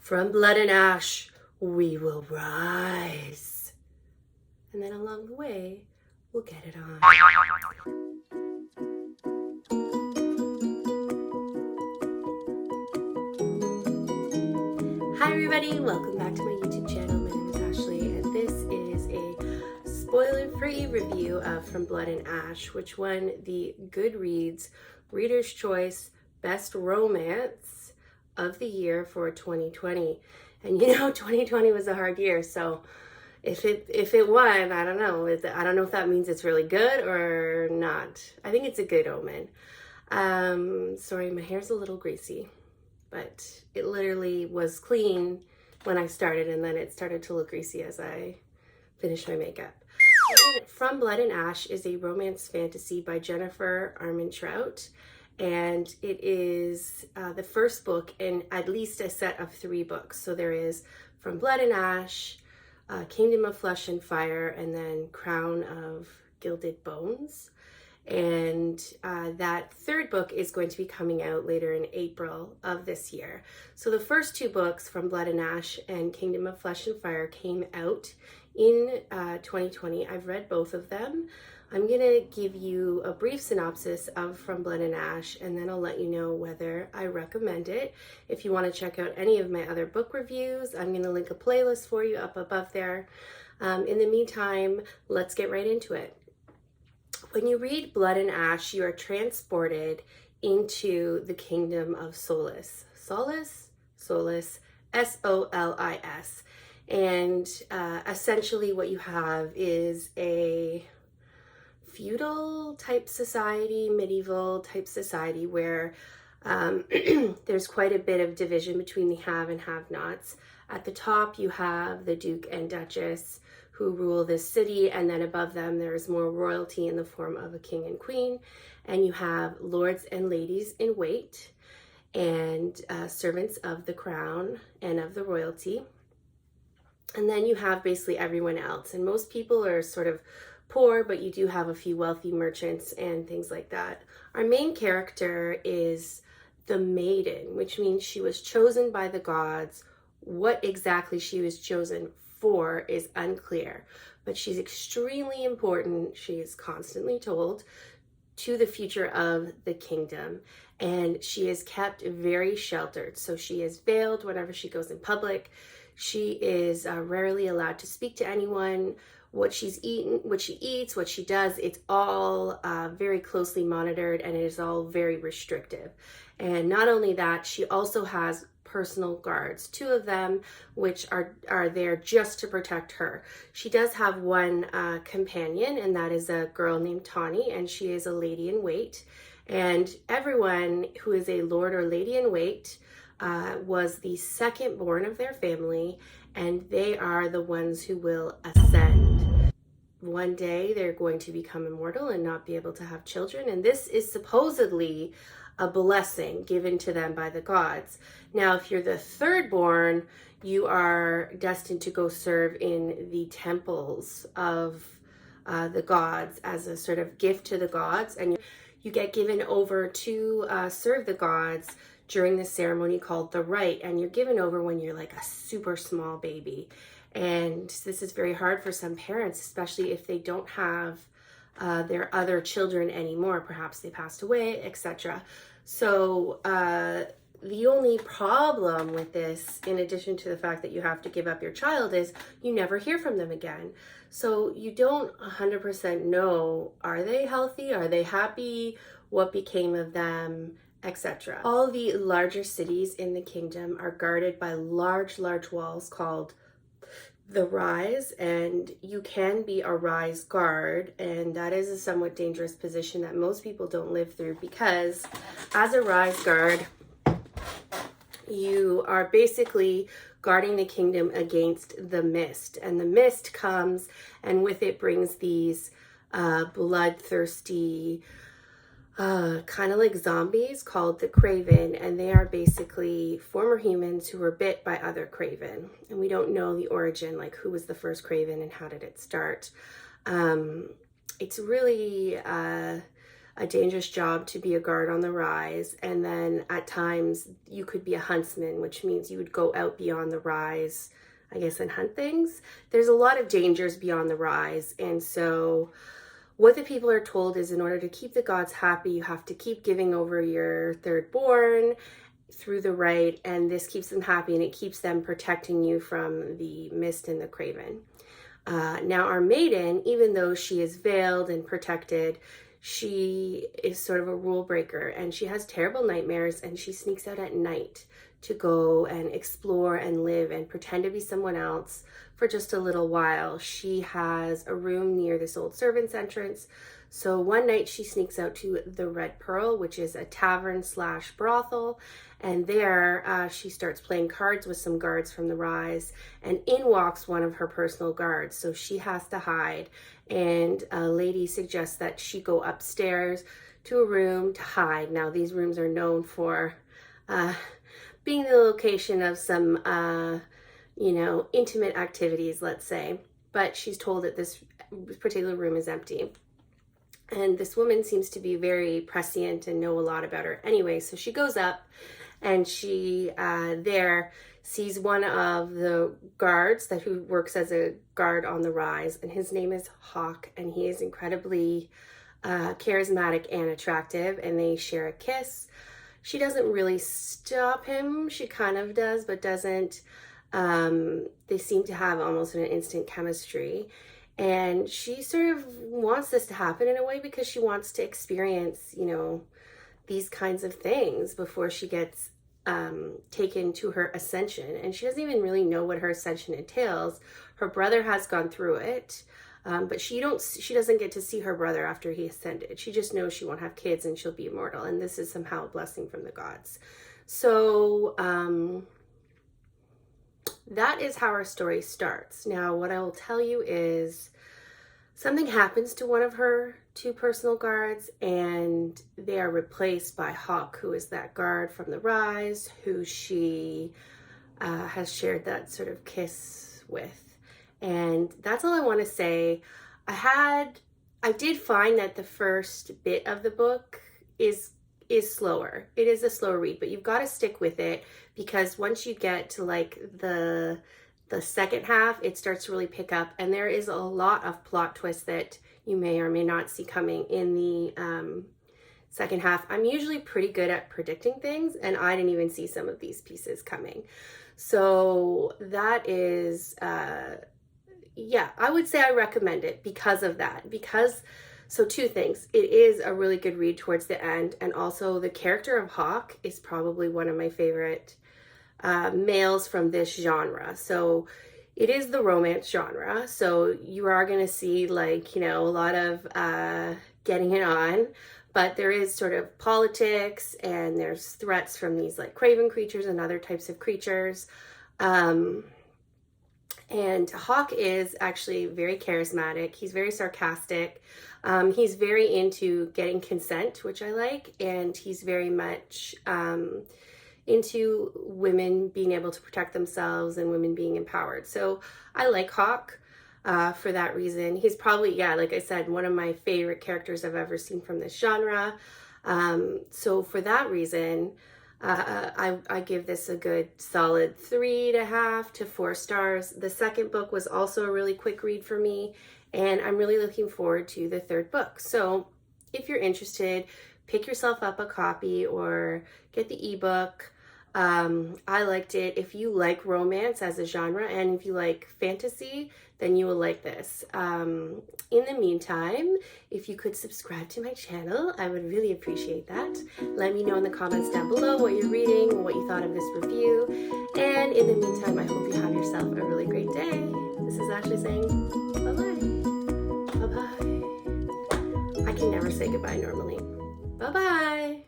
From blood and ash, we will rise. And then along the way, we'll get it on. Hi everybody, welcome back to my YouTube channel. My name is Ashley, and this is a spoiler-free review of From Blood and Ash, which won the Goodreads Reader's Choice Best Romance of the Year for 2020. And you know, 2020 was a hard year, so if it won, I don't know. I don't know if that means it's really good or not. I think it's a good omen. Sorry, my hair's a little greasy, but it literally was clean when I started, and then it started to look greasy as I finished my makeup. From Blood and Ash is a romance fantasy by Jennifer Armentrout, and it is the first book in at least a set of 3 books. So there is From Blood and Ash, Kingdom of Flesh and Fire, and then Crown of Gilded Bones. And that 3rd book is going to be coming out later in April of this year. So the first 2 books, From Blood and Ash and Kingdom of Flesh and Fire, came out in 2020. I've read both of them. I'm going to give you a brief synopsis of From Blood and Ash, and then I'll let you know whether I recommend it. If you want to check out any of my other book reviews, I'm going to link a playlist for you up above there. In the meantime, let's get right into it. When you read Blood and Ash, you are transported into the kingdom of Solis. Solis? S-O-L-I-S. And essentially what you have is a feudal type society, medieval type society, where there's quite a bit of division between the have and have-nots. At the top, you have the Duke and Duchess who rule this city, and then above them there's more royalty in the form of a king and queen, and you have lords and ladies in wait and servants of the crown and of the royalty. And then you have basically everyone else, and most people are sort of poor, but you do have a few wealthy merchants and things like that. Our main character is the Maiden, which means she was chosen by the gods. What exactly she was chosen for is unclear, but she's extremely important. She is constantly told to the future of the kingdom, and she is kept very sheltered. So she is veiled whenever she goes in public. She is rarely allowed to speak to anyone. What she's eaten, what she eats, what she does, it's all very closely monitored, and it is all very restrictive. And not only that, she also has personal guards, 2 of them, which are there just to protect her. She does have one companion, and that is a girl named Tawny, and she is a lady in wait. And everyone who is a lord or lady in wait was the second born of their family, and they are the ones who will ascend. One day they're going to become immortal and not be able to have children, and this is supposedly a blessing given to them by the gods. Now, if you're the 3rd born, you are destined to go serve in the temples of the gods as a sort of gift to the gods, and you get given over to serve the gods during the ceremony called the rite, and you're given over when you're like a super small baby. And this is very hard for some parents, especially if they don't have their other children anymore. Perhaps they passed away, etc. So the only problem with this, in addition to the fact that you have to give up your child, is you never hear from them again. So you don't 100% know, are they healthy? Are they happy? What became of them? Etc. All the larger cities in the kingdom are guarded by large walls called the Rise, and you can be a Rise guard, and that is a somewhat dangerous position that most people don't live through, because as a Rise guard, you are basically guarding the kingdom against the mist, and the mist comes, and with it brings these bloodthirsty kind of like zombies called the Craven, and they are basically former humans who were bit by other Craven, and we don't know the origin, like who was the first Craven and how did it start. It's really a dangerous job to be a guard on the rise. And then at times you could be a huntsman, which means you would go out beyond the rise, I guess, and hunt things. There's a lot of dangers beyond the rise. And so what the people are told is in order to keep the gods happy, you have to keep giving over your third born through the rite, and this keeps them happy and it keeps them protecting you from the mist and the craven. Now our maiden, even though she is veiled and protected, she is sort of a rule breaker, and she has terrible nightmares, and she sneaks out at night to go and explore and live and pretend to be someone else for just a little while. She has a room near this old servant's entrance. So one night she sneaks out to the Red Pearl, which is a tavern / brothel. And there she starts playing cards with some guards from the rise. And in walks one of her personal guards. So she has to hide. And a lady suggests that she go upstairs to a room to hide. Now these rooms are known for being the location of some, intimate activities, let's say. But she's told that this particular room is empty. And this woman seems to be very prescient and know a lot about her anyway. So she goes up and she there sees one of the guards who works as a guard on the rise. And his name is Hawk. And he is incredibly charismatic and attractive. And they share a kiss. She doesn't really stop him. She kind of does, but doesn't. They seem to have almost an instant chemistry. And she sort of wants this to happen in a way because she wants to experience, these kinds of things before she gets taken to her ascension. And she doesn't even really know what her ascension entails. Her brother has gone through it, but she doesn't get to see her brother after he ascended. She just knows she won't have kids and she'll be immortal. And this is somehow a blessing from the gods. So that is how our story starts. Now, what I will tell you is something happens to one of her two personal guards, and they are replaced by Hawk, who is that guard from the rise, who she has shared that sort of kiss with. And that's all I want to say. I did find that the first bit of the book is slower. It is a slower read, but you've got to stick with it, because once you get to like the second half, it starts to really pick up, and there is a lot of plot twists that you may or may not see coming in the second half. I'm usually pretty good at predicting things, and I didn't even see some of these pieces coming. So that is, I would say I recommend it because of that. So two things. It is a really good read towards the end, and also the character of Hawk is probably one of my favorite males from this genre. So it is the romance genre. So you are going to see a lot of getting it on, but there is sort of politics, and there's threats from these like craven creatures and other types of creatures. And Hawk is actually very charismatic. He's very sarcastic. He's very into getting consent, which I like. And he's very much into women being able to protect themselves and women being empowered. So I like Hawk for that reason. He's probably, like I said, one of my favorite characters I've ever seen from this genre. So for that reason, I give this a good solid 3.5 to 4 stars. The second book was also a really quick read for me, and I'm really looking forward to the third book. So if you're interested, pick yourself up a copy or get the ebook. I liked it. If you like romance as a genre, and if you like fantasy, then you will like this. In the meantime, if you could subscribe to my channel, I would really appreciate that. Let me know in the comments down below what you're reading, what you thought of this review. And in the meantime, I hope you have yourself a really great day. This is Ashley saying bye-bye. Bye-bye. I can never say goodbye normally. Bye-bye.